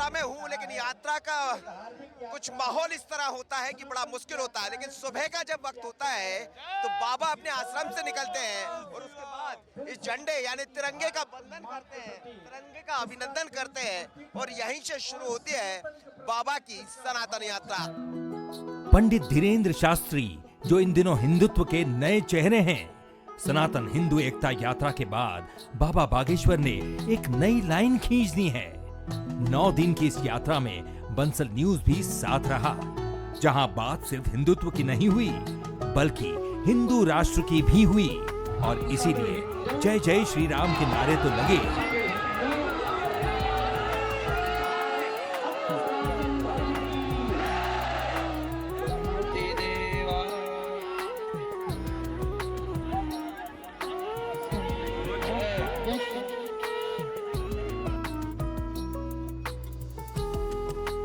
यात्रा में हूँ, लेकिन यात्रा का कुछ माहौल इस तरह होता है कि बड़ा मुश्किल होता है। लेकिन सुबह का जब वक्त होता है तो बाबा अपने आश्रम से निकलते हैं और उसके बाद इस झंडे यानी तिरंगे का बंधन करते हैं, तिरंगे का अभिनंदन करते हैं और यहीं से शुरू होती है बाबा की सनातन यात्रा। पंडित धीरेन्द्र शास्त्री जो इन दिनों हिंदुत्व के नए चेहरे हैं, सनातन हिंदू एकता यात्रा के बाद बाबा बागेश्वर ने एक नई लाइन खींच दी है। 9 दिन की इस यात्रा में बंसल न्यूज भी साथ रहा, जहां बात सिर्फ हिंदुत्व की नहीं हुई बल्कि हिंदू राष्ट्र की भी हुई और इसीलिए जय जय श्री राम के नारे तो लगे।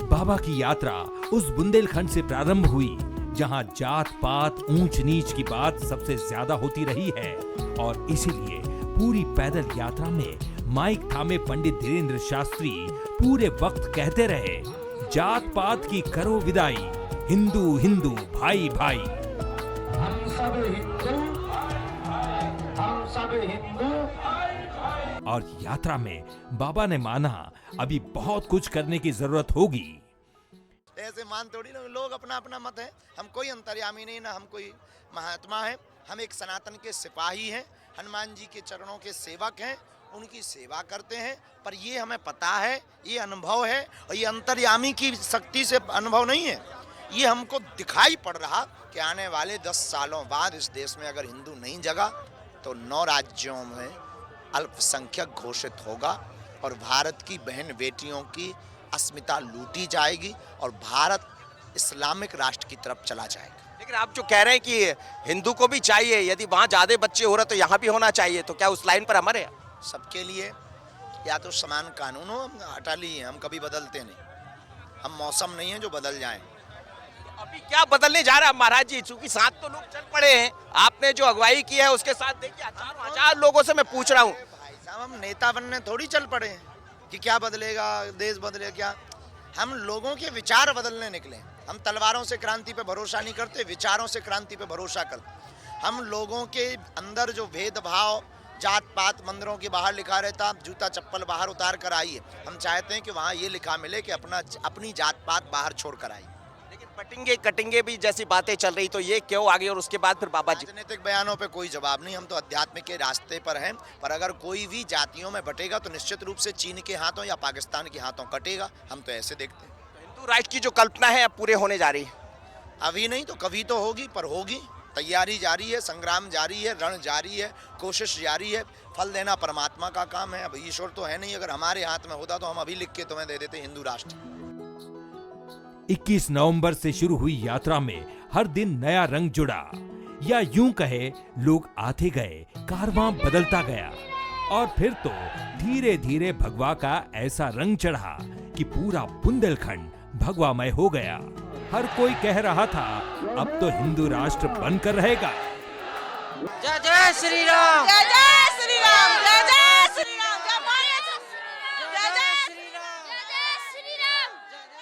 बाबा की यात्रा उस बुंदेलखंड से प्रारंभ हुई जहां जात पात ऊंच नीच की बात सबसे ज्यादा होती रही है और इसीलिए पूरी पैदल यात्रा में माइक थामे पंडित धीरेन्द्र शास्त्री पूरे वक्त कहते रहे, जात पात की करो विदाई, हिंदू हिंदू भाई भाई। हम सब हिंदू, हम सब हिंदू। और यात्रा में बाबा ने माना अभी बहुत कुछ करने की जरूरत होगी। ऐसे मान थोड़ी ना, लोग अपना अपना मत है, हम कोई अंतर्यामी नहीं, ना हम कोई महात्मा है, हम एक सनातन के सिपाही हैं, हनुमान जी के चरणों के सेवक हैं, उनकी सेवा करते हैं। पर ये हमें पता है, ये अनुभव है और ये अंतर्यामी की शक्ति से अनुभव नहीं है, ये हमको दिखाई पड़ रहा कि आने वाले 10 सालों बाद इस देश में अगर हिंदू नहीं जगा तो 9 राज्यों में अल्पसंख्यक घोषित होगा और भारत की बहन बेटियों की अस्मिता लूटी जाएगी और भारत इस्लामिक राष्ट्र की तरफ चला जाएगा। लेकिन आप जो कह रहे हैं कि हिंदू को भी चाहिए, यदि वहाँ ज्यादा बच्चे हो रहे तो यहाँ भी होना चाहिए, तो क्या उस लाइन पर अमर है? सबके लिए या तो समान कानून हो, हम अटली हैं, हम कभी बदलते नहीं, हम मौसम नहीं है जो बदल जाएं। अभी क्या बदलने जा रहा है महाराज जी? चूंकि साथ तो लोग चल पड़े हैं, आपने जो अगुवाई की है उसके साथ देखिए हजार लोगों से मैं पूछ रहा हूँ। भाई साहब, हम नेता बनने थोड़ी चल पड़े हैं कि क्या बदलेगा, देश बदलेगा क्या। हम लोगों के विचार बदलने निकले। हम तलवारों से क्रांति पे भरोसा नहीं करते, विचारों से क्रांति पे भरोसा करते। हम लोगों के अंदर जो भेदभाव, जात पात मंदिरों के बाहर लिखा रहता, जूता चप्पल बाहर उतार कर आइए, हम चाहते हैं कि वहाँ ये लिखा मिले कि अपनी जात पात बाहर छोड़ कर आइए। लेकिन पटिंगे कटिंगे भी जैसी बातें चल रही, तो ये क्यों आगे? और उसके बाद फिर बाबा जी राजनीतिक बयानों पे कोई जवाब नहीं, हम तो अध्यात्म के रास्ते पर हैं। पर अगर कोई भी जातियों में बटेगा तो निश्चित रूप से चीन के हाथों या पाकिस्तान के हाथों कटेगा, हम तो ऐसे देखते हैं। हिंदू राष्ट्र की जो कल्पना है अब पूरे होने जा रही है। अभी नहीं तो कभी तो होगी, पर होगी। तैयारी जारी है, संग्राम जारी है, रण जारी है, कोशिश जारी है। फल देना परमात्मा का काम है। अब ईश्वर तो है नहीं, अगर हमारे हाथ में होता तो हम अभी लिख के तुम्हें दे देते हिंदू राष्ट्र। 21 नवंबर से शुरू हुई यात्रा में हर दिन नया रंग जुड़ा, या यूं कहे लोग आते गए, कारवां बदलता गया और फिर तो धीरे धीरे भगवा का ऐसा रंग चढ़ा कि पूरा बुंदेलखंड भगवामय हो गया। हर कोई कह रहा था अब तो हिंदू राष्ट्र बनकर रहेगा। जय जय श्री राम, जय जय श्री राम, जय जय श्री राम, जय जय श्री राम, जय जय श्री राम।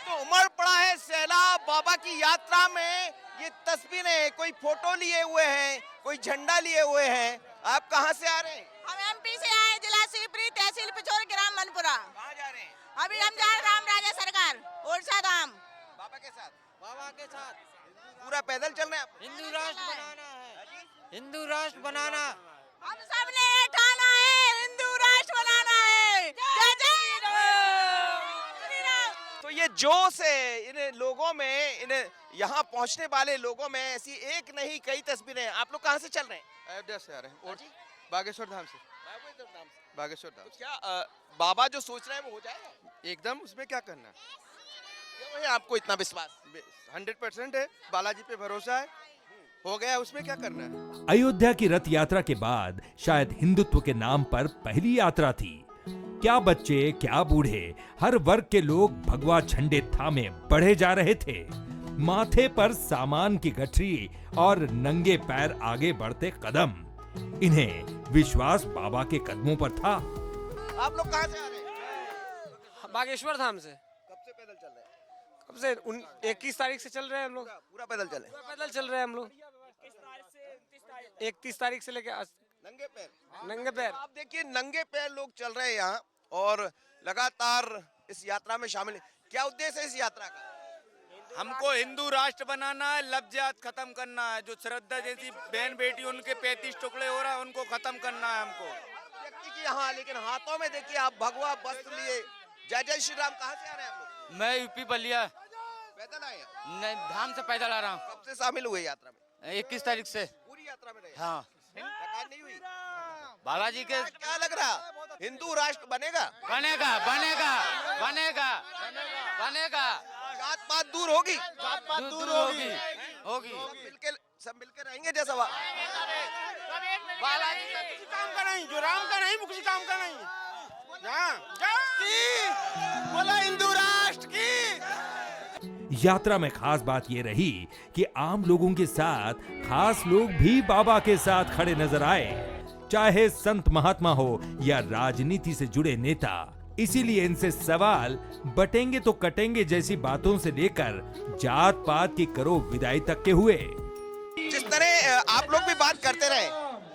तो उमड़ पड़ा है सैलाब बाबा की यात्रा में। ये तस्वीरें, कोई फोटो लिए हुए हैं, कोई झंडा लिए हुए हैं। आप कहाँ से आ रहे हैं? हम एमपी से आए, जिला शिवपुरी, तहसील पिछोर, ग्राम मनपुरा। कहाँ जा रहे हैं? अभी हम जा रहे राम राजा सरकार ओरछा धाम। बाबा के साथ? बाबा के साथ पूरा पैदल चल रहे हैं आप? हिंदू राष्ट्र बनाना है, हिंदू राष्ट्र बनाना। हम सब ने ठाना है, हिंदू राष्ट्र बनाना है। जय जय श्री राम। तो ये जोश है इन लोगों में, इन यहाँ पहुँचने वाले लोगों में। ऐसी एक नहीं कई तस्वीरें। आप लोग कहाँ से चल रहे हैं? अयोध्या से आ रहे हैं और बागेश्वर धाम से। बागेश्वर धाम। तो क्या बाबा जो सोच रहे हैं वो हो जाएगा? एकदम, उसमें क्या करना है, क्यों है आपको इतना विश्वास? 100% है, बालाजी पे भरोसा है, हो गया, उसमें क्या करना है। अयोध्या की रथ यात्रा के बाद शायद हिंदुत्व के नाम पर पहली यात्रा थी। क्या बच्चे, क्या बूढ़े, हर वर्ग के लोग भगवा झंडे थामे बढ़े जा रहे थे। माथे पर सामान की गठरी और नंगे पैर आगे बढ़ते कदम। इन्हें विश्वास बाबा के कदमों पर था। आप लोग कहाँ से आ रहे हैं? बागेश्वर धाम से। कब अब से 21 तारीख से चल रहे हैं हम लोग, पूरा पैदल चले, पैदल चल रहे हैं हम लोग 31 तारीख से लेके आज नंगे पैर। नंगे पैर। आप देखिए नंगे पैर लोग चल रहे हैं यहाँ और लगातार इस यात्रा में शामिल। क्या उद्देश्य है इस यात्रा का? हमको हिंदू राष्ट्र बनाना है, लफ्ज़ात खत्म करना है। जो श्रद्धा जैसी बहन बेटी उनके 35 टुकड़े हो रहा है, उनको खत्म करना है हमको। व्यक्ति की यहाँ, लेकिन हाथों में देखिए आप भगवा वस्त्र लिए। जय जय श्री राम। कहाँ से आ रहे हैं आप लोग? मैं यूपी बलिया पैदल आए हैं? नहीं, धाम से पैदल आ रहा हूँ। कब से शामिल हुए यात्रा में? 21 तारीख से। पूरी यात्रा में रहे? हाँ, थकान नहीं हुई? बालाजी के क्या लग रहा, हिंदू राष्ट्र बनेगा? बनेगा बनेगा बनेगा बनेगा। जात पात दूर होगी? दूर होगी होगी। सब मिलकर रहेंगे जैसा बालाजी का काम का नहीं, जो राम का नहीं वो किसी काम का नहीं। बोला हिंदू राष्ट्र की। यात्रा में खास बात ये रही कि आम लोगों के साथ खास लोग भी बाबा के साथ खड़े नजर आए, चाहे संत महात्मा हो या राजनीति से जुड़े नेता। इसीलिए इनसे सवाल बटेंगे तो कटेंगे जैसी बातों से लेकर जात पात की करो विदाई तक के हुए। जिस तरह आप लोग भी बात करते रहे,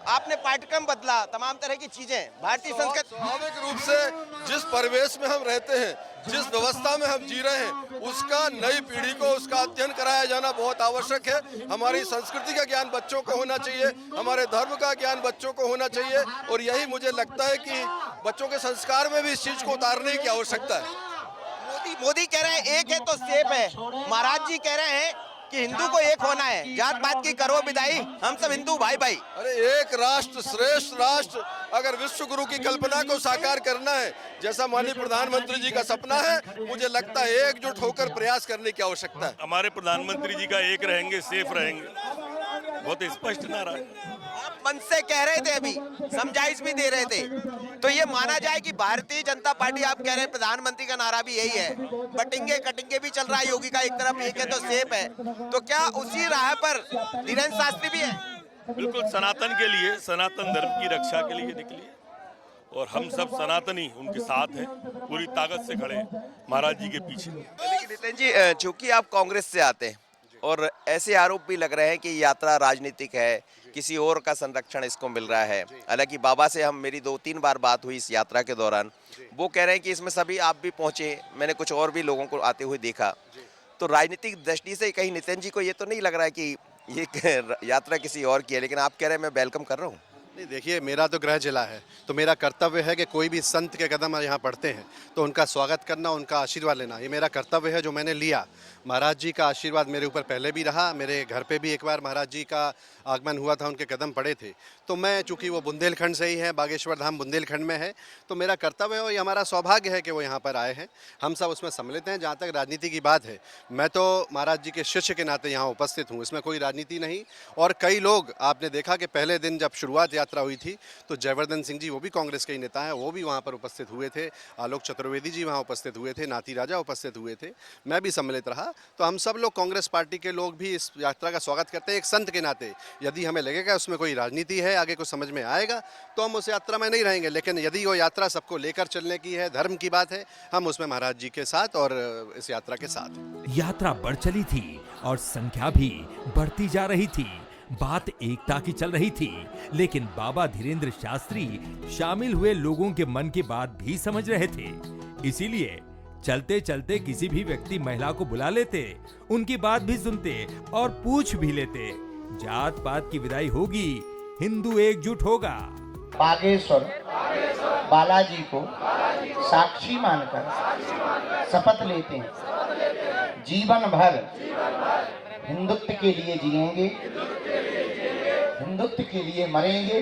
आपने पाठ्यक्रम बदला, तमाम तरह की चीजें, भारतीय संस्कृति। स्वाभाविक रूप से जिस परिवेश में हम रहते हैं, जिस व्यवस्था में हम जी रहे हैं, उसका नई पीढ़ी को उसका अध्ययन कराया जाना बहुत आवश्यक है। हमारी संस्कृति का ज्ञान बच्चों को होना चाहिए, हमारे धर्म का ज्ञान बच्चों को होना चाहिए, और यही मुझे लगता है कि बच्चों के संस्कार में भी इस चीज को उतारने की आवश्यकता है। मोदी कह रहे हैं एक है तो सेफ है, महाराज जी कह रहे हैं कि हिंदू को एक होना है, जात पात की करो विदाई, हम सब हिंदू भाई भाई। अरे एक राष्ट्र श्रेष्ठ राष्ट्र, अगर विश्व गुरु की कल्पना को साकार करना है, जैसा माननीय प्रधानमंत्री जी का सपना है, मुझे लगता है एकजुट होकर प्रयास करने की आवश्यकता है। हमारे प्रधानमंत्री जी का एक रहेंगे, सेफ रहेंगे, बहुत स्पष्ट नारा है। आप मन से कह रहे थे, अभी समझाइश भी दे रहे थे, तो ये माना जाए कि भारतीय जनता पार्टी, आप कह रहे हैं प्रधानमंत्री का नारा भी यही है, बटेंगे कटेंगे भी चल रहा है योगी का, एक तरफ एक है तो सेफ है, तो क्या उसी राह पर धीरेन्द्र शास्त्री भी है? बिल्कुल सनातन के लिए, सनातन धर्म की रक्षा के लिए निकली और हम सब सनातनी उनके साथ हैं, पूरी ताकत से खड़े हैं महाराज जी के पीछे। लेकिन नितिन जी, चूंकि आप कांग्रेस से आते हैं और ऐसे आरोप भी लग रहे हैं कि यात्रा राजनीतिक है, किसी और का संरक्षण इसको मिल रहा है। हालांकि बाबा से मेरी 2-3 बार बात हुई इस यात्रा के दौरान, वो कह रहे हैं कि इसमें सभी आप भी पहुंचे, मैंने कुछ और भी लोगों को आते हुए देखा, तो राजनीतिक दृष्टि से कहीं नितिन जी को ये तो नहीं लग रहा है कि ये यात्रा किसी और की है, लेकिन आप कह रहे हैं मैं वेलकम कर रहा हूँ? नहीं, देखिए, मेरा तो गृह जिला है, तो मेरा कर्तव्य है कि कोई भी संत के कदम यहाँ पड़ते हैं तो उनका स्वागत करना, उनका आशीर्वाद लेना, ये मेरा कर्तव्य है जो मैंने लिया। महाराज जी का आशीर्वाद मेरे ऊपर पहले भी रहा, मेरे घर पे भी एक बार महाराज जी का आगमन हुआ था, उनके कदम पड़े थे, तो मैं, चूँकि वो बुंदेलखंड से ही है, बागेश्वर धाम बुंदेलखंड में है, तो मेरा कर्तव्य है और ये हमारा सौभाग्य है कि वो यहाँ पर आए हैं। हम सब उसमें सम्मिलित हैं। जहाँ तक राजनीति की बात है, मैं तो महाराज जी के शिष्य के नाते यहाँ उपस्थित हूँ, इसमें कोई राजनीति नहीं। और कई लोग, आपने देखा कि पहले दिन जब शुरुआत यात्रा हुई थी तो जयवर्धन सिंह जी, वो भी कांग्रेस के ही नेता हैं, वो भी वहाँ पर उपस्थित हुए थे, आलोक चतुर्वेदी जी वहाँ उपस्थित हुए थे, नाती राजा उपस्थित हुए थे, मैं भी सम्मिलित रहा। तो हम सब लोग कांग्रेस पार्टी के लोग भी इस यात्रा का स्वागत करते हैं एक संत के नाते। यदि हमें लगेगा उसमें कोई राजनीति है, आगे कुछ समझ में आएगा, तो हम उस यात्रा में नहीं रहेंगे, लेकिन यदि वो यात्रा सबको लेकर चलने की है, धर्म की बात है, हम उसमें महाराज जी के साथ और इस यात्रा के साथ। यात्रा बढ़ चली थी और संख्या भी बढ़ती जा रही थी, बात एकता की चल रही थी, लेकिन बाबा धीरेन्द्र शास्त्री शामिल हुए लोगों के मन की बात भी समझ रहे थे। इसीलिए चलते चलते किसी भी व्यक्ति महिला को बुला लेते, उनकी बात भी सुनते और पूछ भी लेते। जात पात की विदाई होगी, हिंदू एकजुट होगा। बागेश्वर बालाजी को साक्षी मानकर शपथ लेते हैं, जीवन भर हिंदुत्व के लिए जिएंगे, हिंदुत्व के लिए मरेंगे,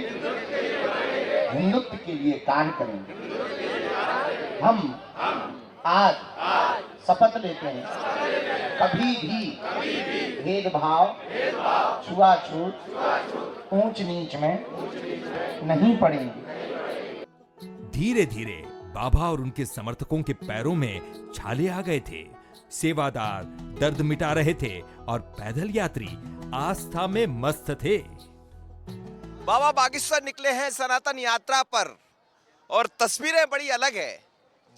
हिंदुत्व के लिए काम करेंगे। हम आज शपथ लेते हैं, कभी भी भेदभाव, छुआछूत, ऊंच नीच में नहीं पड़ेंगे। धीरे धीरे बाबा और उनके समर्थकों के पैरों में छाले आ गए थे। सेवादार दर्द मिटा रहे थे और पैदल यात्री आस्था में मस्त थे। बाबा बागेश्वर निकले हैं सनातन यात्रा पर और तस्वीरें बड़ी अलग है।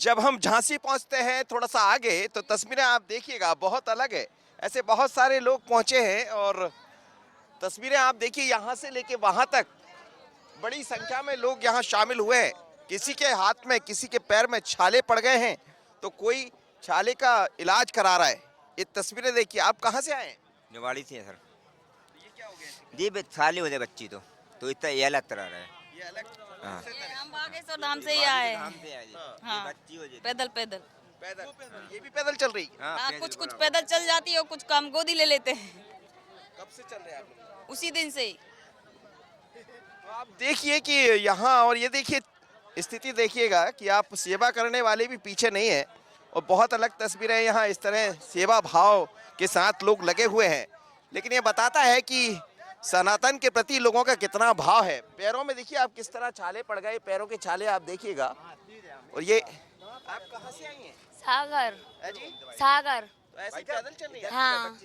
जब हम झांसी पहुंचते हैं थोड़ा सा आगे तो तस्वीरें आप देखिएगा बहुत अलग है। ऐसे बहुत सारे लोग पहुंचे हैं और तस्वीरें आप देखिए यहाँ से लेके वहां तक बड़ी संख्या में लोग यहाँ शामिल हुए हैं। किसी के हाथ में किसी के पैर में छाले पड़ गए हैं तो कोई छाले का इलाज करा रहा है। ये तस्वीरें देखिए। आप कहाँ से आए हैं? निवाड़ी से है सर। ये क्या हो गया? जी साली हो जाए बच्ची तो इतना ये अलग तरह रहा है। ये अलग हाँ। हम बागेश्वर धाम से ही आए धाम हैं। से आए जी। हाँ। ये बच्ची हो जाए पैदल पैदल। पैदल ये भी पैदल चल रही है? हाँ, कुछ कुछ पैदल चल जाती है और कुछ काम गोदी ले लेते हैं। कब से चल रहे हैं आप लोग? उसी दिन से ही। तो आप देखिए कि यहाँ और ये देखिए स्थिति देखिएगा कि आप सेवा करने वाले भी पीछे नहीं है और बहुत अलग तस्वीरें यहाँ इस तरह सेवा भाव के साथ लोग लगे हुए हैं। लेकिन ये बताता है कि सनातन के प्रति लोगों का कितना भाव है। पैरों में देखिए आप किस तरह छाले पड़ गए, पैरों के छाले आप देखिएगा। और ये आप कहाँ से आई हैं? सागर। जी सागर। तो ऐसे पैदल चल रही है? हाँ।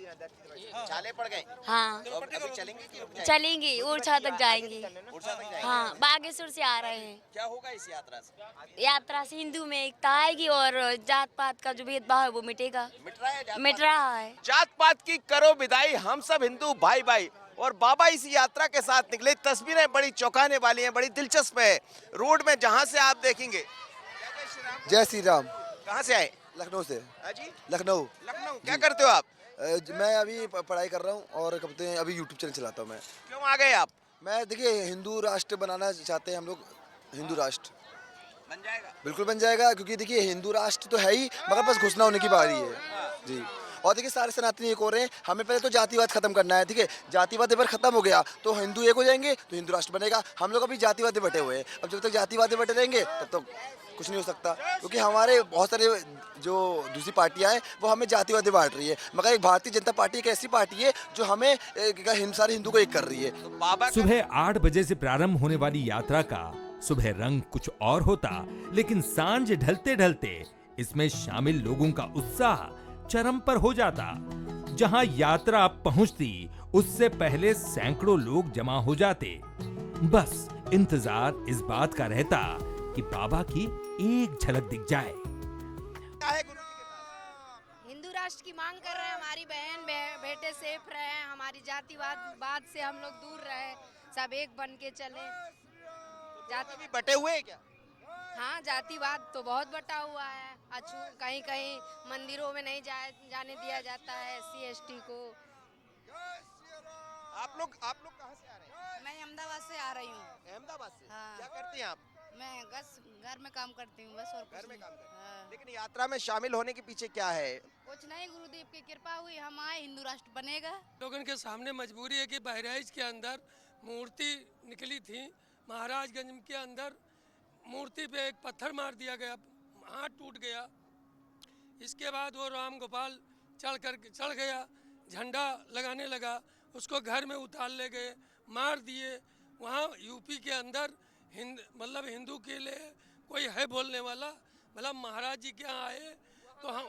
छाले पड़ गए? हाँ। तो अभी चलेंगे कि रुक जाएंगे? चलेंगी उड़छा तक जाएंगी। उड़ीसा तक जाएंगे? हाँ, बागेश्वर से आ रहे हैं। क्या होगा इस यात्रा से? यात्रा से हिंदू में एकता आएगी और जात पात का जो भेदभाव है वो मिटेगा। मिट रहा है। जात पात की करो विदाई, हम सब हिंदू भाई भाई। और बाबा इस यात्रा के साथ निकले। तस्वीरें बड़ी चौंकाने वाली हैं, बड़ी दिलचस्प है। रोड में जहां से आप देखेंगे। जय श्री राम। कहां से आए? लखनऊ से। जी लखनऊ। लखनऊ। क्या करते हो आप? मैं अभी पढ़ाई कर रहा हूँ और कहते हैं अभी यूट्यूब चैनल चलाता हूँ मैं। क्यों आ गए आप? मैं देखिए हिंदू राष्ट्र बनाना चाहते हैं हम लोग। हिंदू राष्ट्र बन जाएगा? बिल्कुल बन जाएगा क्योंकि देखिए हिंदू राष्ट्र तो है ही मगर बस घुसना होने की बारी है जी। और देखिए सारे सनातनी एक हो रहे हैं। हमें पहले तो जातिवाद खत्म करना है। ठीक है, जातिवाद एक बार खत्म हो गया तो हिंदू एक हो जाएंगे तो हिंदू राष्ट्र बनेगा। हम लोग अभी जातिवाद बटे हुए हैं। अब जब तक जातिवाद बटे रहेंगे तब तक कुछ नहीं हो सकता क्योंकि हमारे बहुत सारे जो दूसरी पार्टियां हैं वो हमें जातिवादी बांट रही है। मगर एक भारतीय जनता पार्टी एक ऐसी पार्टी है जो हमें सारे हिंदू को एक कर रही है। बाबा सुबह 8 बजे से प्रारंभ होने वाली यात्रा का सुबह रंग कुछ और होता, लेकिन सांझ ढलते ढलते इसमें शामिल लोगों का उत्साह चरम पर हो जाता। जहां यात्रा पहुंचती उससे पहले सैकड़ों लोग जमा हो जाते। बस इंतजार इस बात का रहता कि बाबा की एक झलक दिख जाए। हिंदू राष्ट्र की मांग कर रहे हैं। हमारी बहन बेटे सेफ रहे, हमारी जातिवाद से हम लोग दूर रहे, सब एक बन के चले। जाति भी बटे हुए हैं क्या? हाँ, जातिवाद तो बहुत बटा हुआ है। कहीं कहीं मंदिरों में नहीं जाने दिया जाता है SC ST को। आप लोग कहाँ से आ रहे हैं? मैं अहमदाबाद से आ रही हूँ। अहमदाबाद से? हाँ। क्या करती हैं आप? मैं घर में काम करती हूँ बस और घर में काम करती हैं। हाँ। लेकिन यात्रा में शामिल होने के पीछे क्या है? कुछ नहीं, गुरुदेव की कृपा हुई, हम आए, हिंदू राष्ट्र बनेगा। लोगों के सामने मजबूरी है कि बहराइच के अंदर मूर्ति निकली थी, महाराजगंज के अंदर मूर्ति पे एक पत्थर मार दिया गया, हाथ टूट गया। इसके बाद वो राम गोपाल चढ़ गया, झंडा लगाने लगा, उसको घर में उतार ले गए, मार दिए। वहाँ यूपी के अंदर मतलब हिंदू के लिए कोई है बोलने वाला? मतलब महाराज जी के यहाँ आए तो हम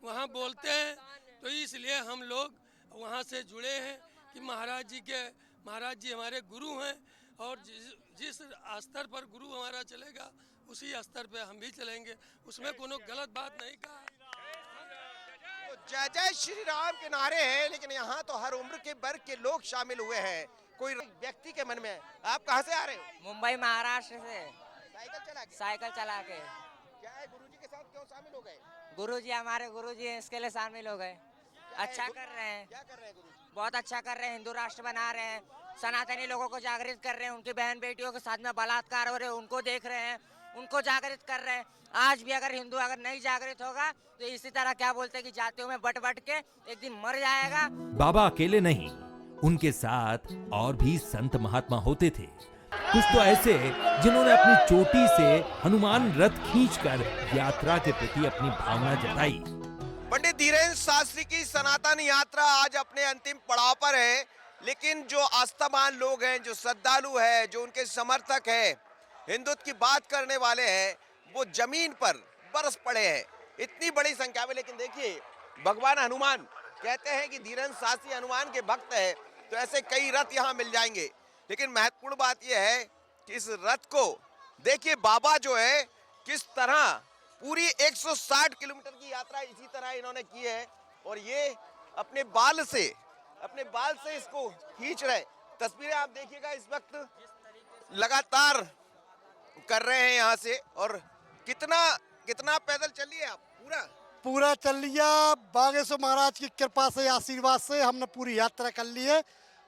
वहाँ बोलते हैं। तो इसलिए हम लोग वहाँ से जुड़े हैं कि महाराज जी हमारे गुरु हैं और जिस स्तर पर गुरु हमारा चलेगा उसी स्तर पे हम भी चलेंगे। उसमें कोनो गलत बात नहीं कहा। तो जय जय श्री राम के नारे हैं, लेकिन यहाँ तो हर उम्र के वर्ग के लोग शामिल हुए हैं। कोई व्यक्ति के मन में। आप कहाँ से आ रहे हो? मुंबई महाराष्ट्र से। साइकिल चला के? क्या है, गुरुजी के साथ क्यों शामिल हो गए? गुरुजी हमारे गुरुजी हैं, इसके लिए शामिल हो गए। अच्छा कर रहे हैं। क्या कर रहे हैं गुरुजी? बहुत अच्छा कर रहे हैं, हिंदू राष्ट्र बना रहे हैं, सनातनी लोगों को जागृत कर रहे हैं। उनकी बहन बेटियों के साथ में बलात्कार हो रहे हैं, उनको देख रहे हैं, उनको जागृत कर रहे हैं। आज भी अगर हिंदू नहीं जागृत होगा तो इसी तरह क्या बोलते हैं कि जातियों में बट के एक दिन मर जाएगा। बाबा अकेले नहीं, उनके साथ और भी संत महात्मा होते थे। कुछ तो ऐसे जिन्होंने अपनी चोटी से हनुमान रथ खींचकर यात्रा के प्रति अपनी भावना जताई। पंडित धीरेन्द्र शास्त्री की सनातन यात्रा आज अपने अंतिम पड़ाव पर है, लेकिन जो आस्थावान लोग हैं, जो श्रद्धालु है, जो उनके समर्थक है, हिंदुत्व की बात करने वाले हैं, वो जमीन पर बरस पड़े हैं इतनी बड़ी संख्या में। लेकिन देखिए भगवान हनुमान कहते हैं कि धीरेन्द्र शास्त्री हनुमान के भक्त है, तो ऐसे कई रथ यहाँ मिल जाएंगे। लेकिन महत्वपूर्ण बात यह है कि इस रथ को देखिए बाबा जो है किस तरह पूरी 160 किलोमीटर की यात्रा इसी तरह इन्होंने की है और ये अपने बाल से इसको खींच रहे। तस्वीरें आप देखिएगा इस वक्त लगातार कर रहे हैं यहाँ से। और कितना पैदल चल लिए आप? पूरा चल लिया। बागेश्वर महाराज की कृपा से, आशीर्वाद से हमने पूरी यात्रा कर ली है।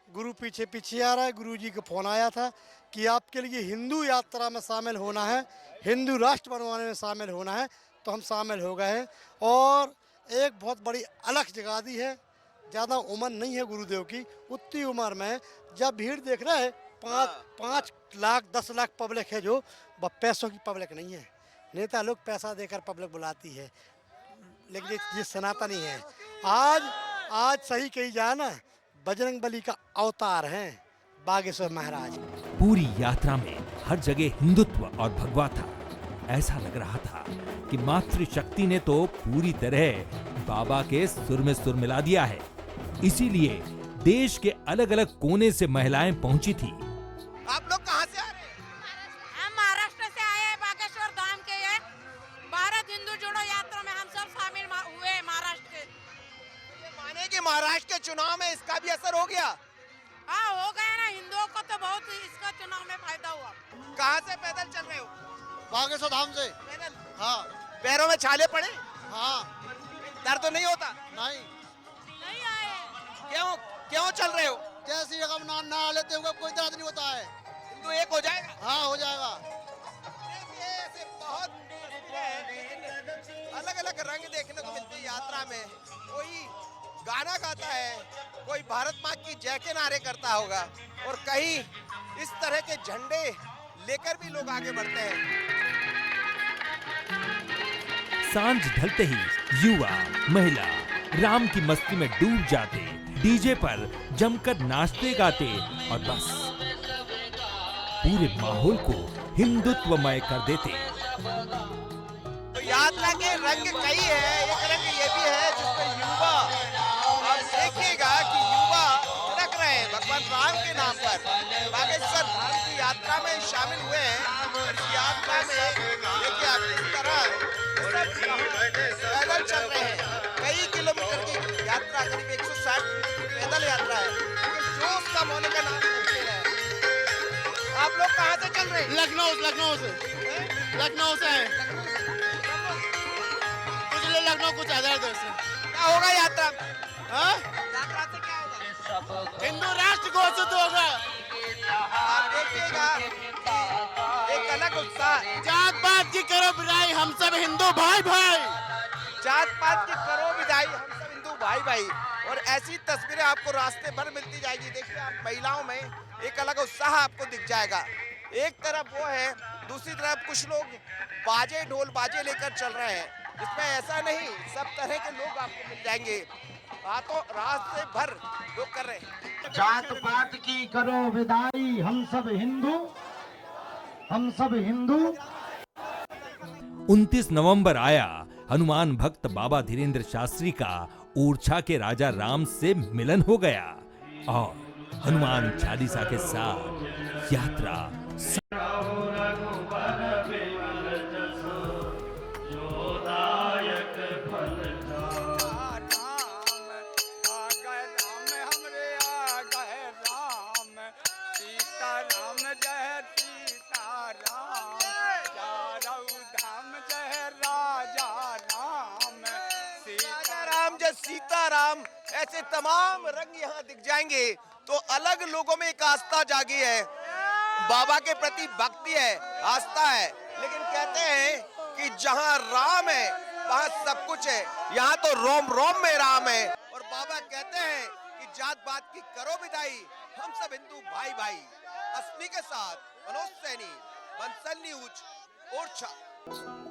गुरु पीछे पीछे आ रहा है। गुरु जी का फोन आया था कि आपके लिए हिंदू यात्रा में शामिल होना है, हिंदू राष्ट्र बनवाने में शामिल होना है, तो हम शामिल हो गए हैं। और एक बहुत बड़ी अलख जगा दी है। ज़्यादा उम्र नहीं है गुरुदेव की, उतनी उम्र में जब भीड़ देख रहे हैं 5 लाख 10 लाख पब्लिक है, जो पैसों की पब्लिक नहीं है। नेता लोग पैसा देकर पब्लिक बुलाती है, लेकिन ये सनातनी है। आज सही कही जाए ना, बजरंगबली का अवतार हैं बागेश्वर महाराज। पूरी यात्रा में हर जगह हिंदुत्व और भगवा था। ऐसा लग रहा था कि मातृशक्ति ने तो पूरी तरह बाबा के सुर में सुर मिला दिया है। इसीलिए देश के अलग अलग कोने से महिलाएं पहुंची थी। आप लोग कहाँ से आ रहे हैं? हम महाराष्ट्र से आए हैं, बागेश्वर धाम के हैं। भारत हिंदू जोड़ो यात्रा में हम सब शामिल हुए महाराष्ट्र के। माने कि महाराष्ट्र के चुनाव में इसका भी असर हो गया? हाँ, हो गया ना। हिंदुओं को तो बहुत इसका चुनाव में फायदा हुआ। कहाँ से पैदल चल रहे हो? बागेश्वर धाम से। पैदल? हाँ। पैरों में छाले पड़े? हाँ। दर्द तो नहीं होता? नहीं आए। क्यों चल रहे हो? जैसी रकम ना लेते हुए कोई दर्द नहीं होता है। हिंदू एक हो जाएगा? हाँ, हो जाएगा। ऐसे बहुत अलग अलग रंग देखने को मिलते हैं यात्रा में। कोई गाना गाता है, कोई भारत माँ की जय के नारे करता होगा, और कहीं इस तरह के झंडे लेकर भी लोग आगे बढ़ते हैं। सांझ ढलते ही युवा महिला राम की मस्ती में डूब जाते, डीजे पर जमकर नाचते गाते और बस पूरे माहौल को हिंदुत्वमय कर देते। तो यात्रा के रंग कई है। एक रंग ये भी है जिसमें युवा, आप देखिएगा कि युवा थिरक रहे हैं भगवान राम के नाम पर। बागेश्वर धाम की यात्रा में शामिल हुए हैं। इस यात्रा में देखिए आप किस तरह पैदल चल रहे हैं। कई किलोमीटर की यात्रा, करीब 160 किलोमीटर की पैदल यात्रा है, लेकिन जोश कम होने का नाम नहीं ले रहा है। आप लोग कहाँ से चल रहे हैं? लखनऊ से। लखनऊ से है। कुछ लोग लखनऊ, कुछ इधर से। क्या होगा यात्रा? यात्रा से क्या होगा? हिंदू राष्ट्र घोषित होगा। आप देखिएगा एक अलग उत्साह। जात पात की करो विदाई, हम सब हिंदू भाई भाई। जात पात की करो विदाई, हम सब हिंदू भाई भाई। और ऐसी तस्वीरें आपको रास्ते भर मिलती जाएगी। देखिए आप महिलाओं में एक अलग उत्साह आपको दिख जाएगा। एक तरफ वो है, दूसरी तरफ कुछ लोग बाजे ढोल बाजे लेकर चल रहे हैं। इसमें ऐसा नहीं, सब तरह के लोग आपको मिल जाएंगे। रास्ते भर लोग कर रहे हैं। जात पात की करो विदाई, हम सब हिंदू। 29 नवंबर आया, हनुमान भक्त बाबा धीरेन्द्र शास्त्री का ओरछा के राजा राम से मिलन हो गया और हनुमान चालीसा के साथ यात्रा सीताराम, ऐसे तमाम रंग यहाँ दिख जाएंगे। तो अलग लोगों में एक आस्था जागी है, बाबा के प्रति भक्ति है, आस्था है। लेकिन कहते हैं कि जहाँ राम है वहाँ सब कुछ है। यहाँ तो रोम रोम में राम है। और बाबा कहते हैं कि जात पात की करो विदाई, हम सब हिंदू भाई भाई। असली के साथ मनोज सैनी, बंसल न्यूज, ओरछा।